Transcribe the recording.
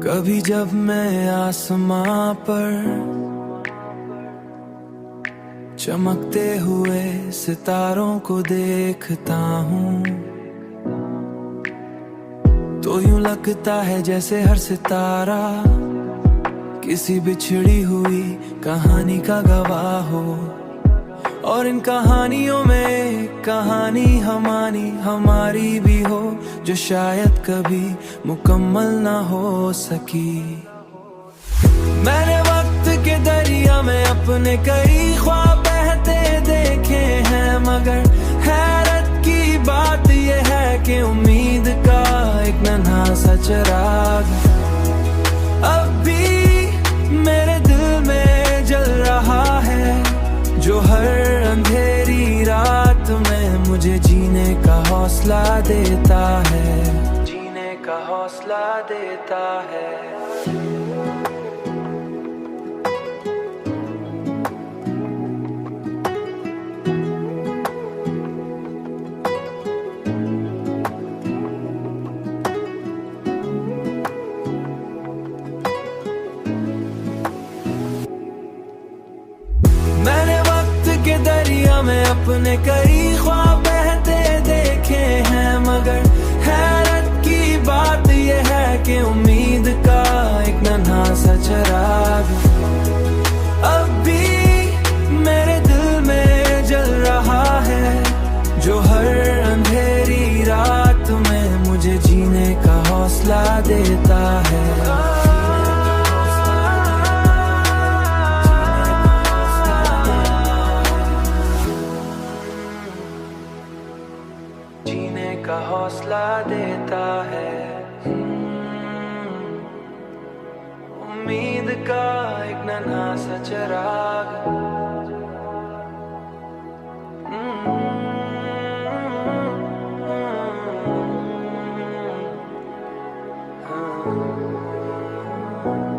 कभी जब मैं आसमां पर चमकते हुए सितारों को देखता हूँ तो यूं लगता है जैसे हर सितारा किसी बिछड़ी हुई कहानी का गवाह हो। और इन कहानियों में कहानी हमारी भी हो जो शायद कभी मुकम्मल ना हो सकी। मैंने वक्त के दरिया में अपने कई ख्वाब बहते देखे हैं, मगर हैरत की बात यह है कि उम्मीद का एक नन्हा सा चिराग अब भी मेरे दिल में जल रहा है, जो हर अंधेरी रात में मुझे जीने का हौसला देता है, जीने का हौसला देता है। मैंने वक्त के दरिया में अपने कई ख्वाब बहते देखे हैं, मगर हैरत की बात यह है कि उम्मीद का एक नन्हा सा चिराग अब भी मेरे दिल में जल रहा है, जो हर अंधेरी रात में मुझे जीने का हौसला देता है। जीने का हौसला देता है, उम्मीद का एक नन्हा सा चिराग। हाँ।